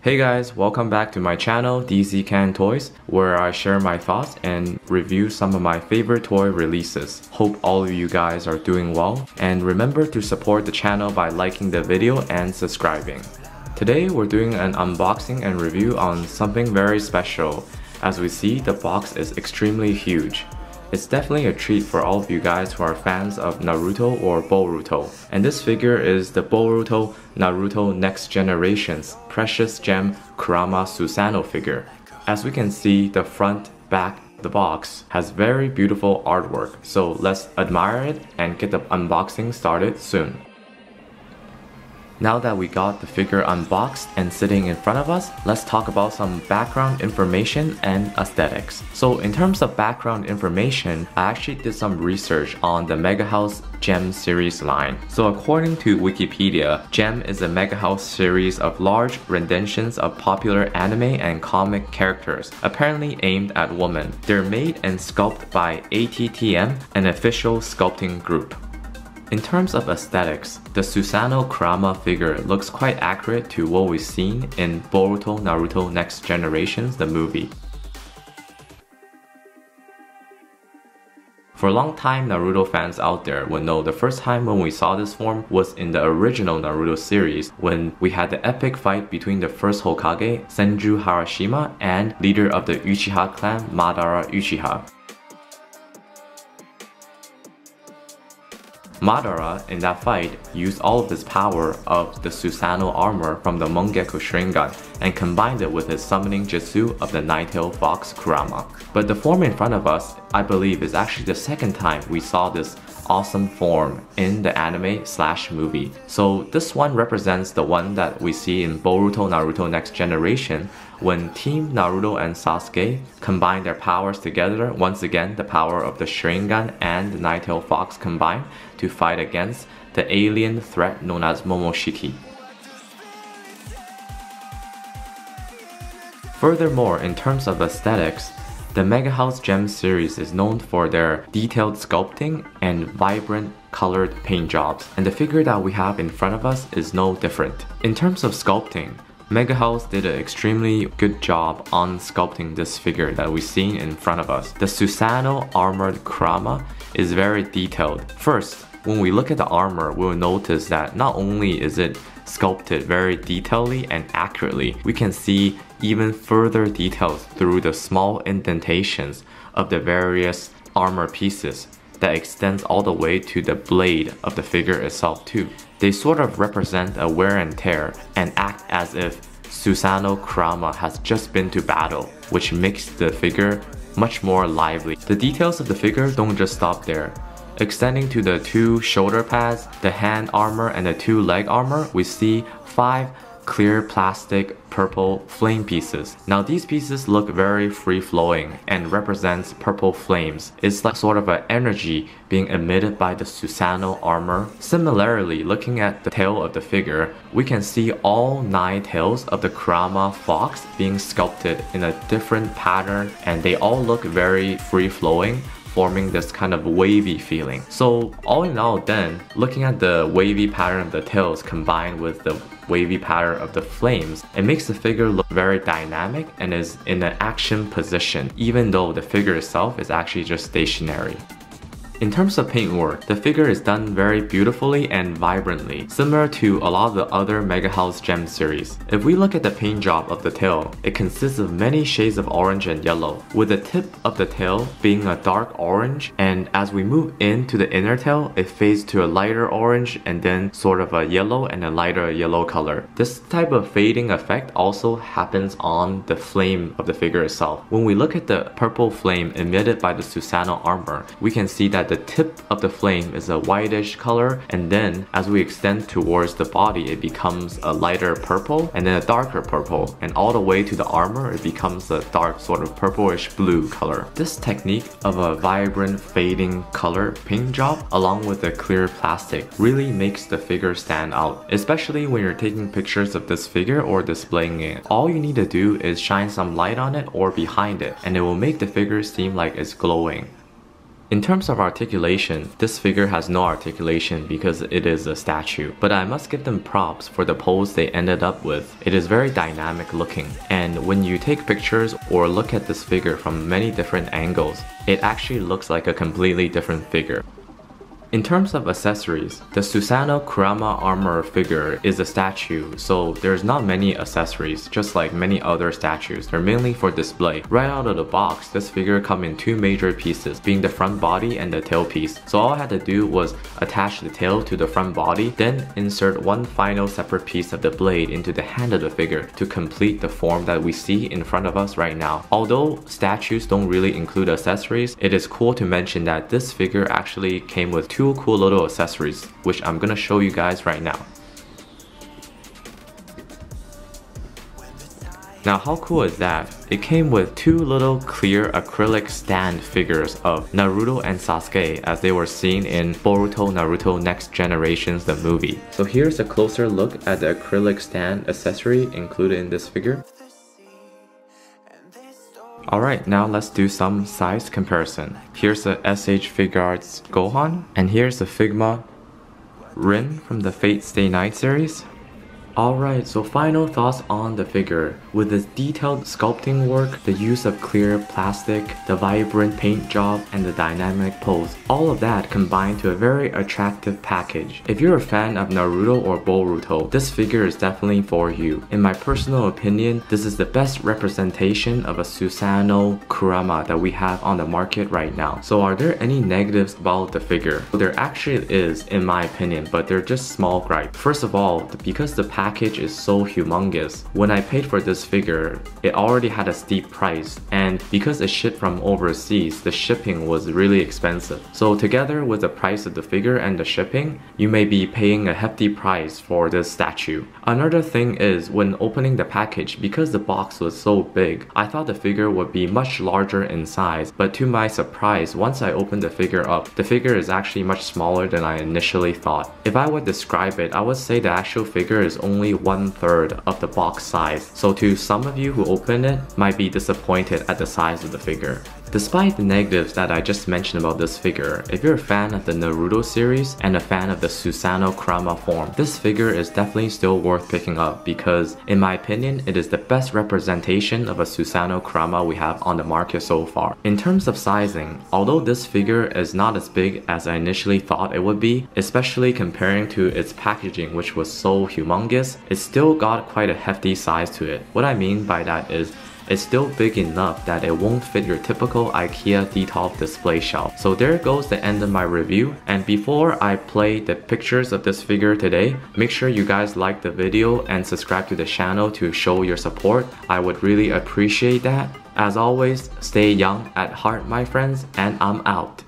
Hey guys, welcome back to my channel DC Can Toys, where I share my thoughts and review some of my favorite toy releases. Hope all of you guys are doing well, and remember to support the channel by liking the video and subscribing. Today we're doing an unboxing and review on something very special. As we see, the box is extremely huge. It's definitely a treat for all of you guys who are fans of Naruto or Boruto. And this figure is the Boruto Naruto Next Generation's Precious Gem Kurama Susanoo figure. As we can see, the front, back, the box has very beautiful artwork. So let's admire it and get the unboxing started soon. Now that we got the figure unboxed and sitting in front of us, let's talk about some background information and aesthetics. So in terms of background information, I actually did some research on the Megahouse G.E.M series line. So according to Wikipedia, G.E.M is a Megahouse series of large renditions of popular anime and comic characters, apparently aimed at women. They're made and sculpted by ATTM, an official sculpting group. In terms of aesthetics, the Susanoo Kurama figure looks quite accurate to what we've seen in Boruto Naruto Next Generations, the movie. For long-time Naruto fans out there will know the first time when we saw this form was in the original Naruto series when we had the epic fight between the first Hokage, Senju Harashima, and leader of the Uchiha clan, Madara Uchiha. Madara, in that fight, used all of his power of the Susanoo armor from the Mangekyo Sharingan and combined it with his summoning jutsu of the Nine-Tailed Fox Kurama. But the form in front of us, I believe, is actually the second time we saw this awesome form in the anime/movie. So this one represents the one that we see in Boruto Naruto Next Generation when Team Naruto and Sasuke combine their powers together, once again the power of the Sharingan and the Nine-Tailed Fox combined to fight against the alien threat known as Momoshiki. Furthermore, in terms of aesthetics, the Megahouse G.E.M series is known for their detailed sculpting and vibrant colored paint jobs, and the figure that we have in front of us is no different. In terms of sculpting, Megahouse did an extremely good job on sculpting this figure that we've seen in front of us. The Susanoo armored Kurama is very detailed. First, when we look at the armor, we'll notice that not only is it sculpted very detailedly and accurately, we can see even further details through the small indentations of the various armor pieces that extends all the way to the blade of the figure itself too. They sort of represent a wear and tear and act as if Susanoo Kurama has just been to battle, which makes the figure much more lively. The details of the figure don't just stop there. Extending to the two shoulder pads, the hand armor, and the two leg armor, we see 5 clear plastic purple flame pieces. Now these pieces look very free-flowing and represents purple flames. It's like sort of an energy being emitted by the Susanoo armor. Similarly, looking at the tail of the figure, we can see all 9 tails of the Kurama fox being sculpted in a different pattern, and they all look very free-flowing, forming this kind of wavy feeling. So all in all then, looking at the wavy pattern of the tails combined with the wavy pattern of the flames, it makes the figure look very dynamic and is in an action position, even though the figure itself is actually just stationary. In terms of paintwork, the figure is done very beautifully and vibrantly, similar to a lot of the other Megahouse G.E.M series. If we look at the paint job of the tail, it consists of many shades of orange and yellow, with the tip of the tail being a dark orange, and as we move into the inner tail, it fades to a lighter orange and then sort of a yellow and a lighter yellow color. This type of fading effect also happens on the flame of the figure itself. When we look at the purple flame emitted by the Susanoo armor, we can see that the tip of the flame is a whitish color, and then as we extend towards the body, it becomes a lighter purple and then a darker purple, and all the way to the armor, it becomes a dark sort of purplish blue color. This technique of a vibrant fading color paint job along with the clear plastic really makes the figure stand out, especially when you're taking pictures of this figure or displaying it. All you need to do is shine some light on it or behind it, and it will make the figure seem like it's glowing. In terms of articulation, this figure has no articulation because it is a statue, but I must give them props for the pose they ended up with. It is very dynamic looking, and when you take pictures or look at this figure from many different angles, it actually looks like a completely different figure. In terms of accessories, the Susanoo Kurama armor figure is a statue, so there's not many accessories, just like many other statues. They're mainly for display. Right out of the box, this figure comes in two major pieces, being the front body and the tail piece. So all I had to do was attach the tail to the front body, then insert one final separate piece of the blade into the hand of the figure to complete the form that we see in front of us right now. Although statues don't really include accessories, it is cool to mention that this figure actually came with two cool little accessories, which I'm gonna show you guys right now. Now how cool is that? It came with two little clear acrylic stand figures of Naruto and Sasuke as they were seen in Boruto Naruto Next Generations the movie. So here's a closer look at the acrylic stand accessory included in this figure. Alright, now let's do some size comparison. Here's the SH Figuarts Gohan, and here's the Figma Rin from the Fate Stay Night series. Alright, so final thoughts on the figure. With its detailed sculpting work, the use of clear plastic, the vibrant paint job, and the dynamic pose, all of that combined to a very attractive package. If you're a fan of Naruto or Boruto, this figure is definitely for you. In my personal opinion, this is the best representation of a Susanoo Kurama that we have on the market right now. So are there any negatives about the figure? Well, there actually is, in my opinion, but they're just small gripes. First of all, because the package is so humongous, when I paid for this figure, it already had a steep price, and because it shipped from overseas, the shipping was really expensive. So together with the price of the figure and the shipping, you may be paying a hefty price for this statue. Another thing is, when opening the package, because the box was so big, I thought the figure would be much larger in size, but to my surprise, once I opened the figure up, the figure is actually much smaller than I initially thought. If I would describe it, I would say the actual figure is only 1/3 of the box size, so to some of you who open it, might be disappointed at the size of the figure. Despite the negatives that I just mentioned about this figure, if you're a fan of the Naruto series and a fan of the Susanoo Kurama form, this figure is definitely still worth picking up because, in my opinion, it is the best representation of a Susanoo Kurama we have on the market so far. In terms of sizing, although this figure is not as big as I initially thought it would be, especially comparing to its packaging which was so humongous, it still got quite a hefty size to it. What I mean by that is, it's still big enough that it won't fit your typical IKEA detolf display shelf. So there goes the end of my review, and before I play the pictures of this figure today, make sure you guys like the video and subscribe to the channel to show your support. I would really appreciate that. As always, stay young at heart my friends, and I'm out.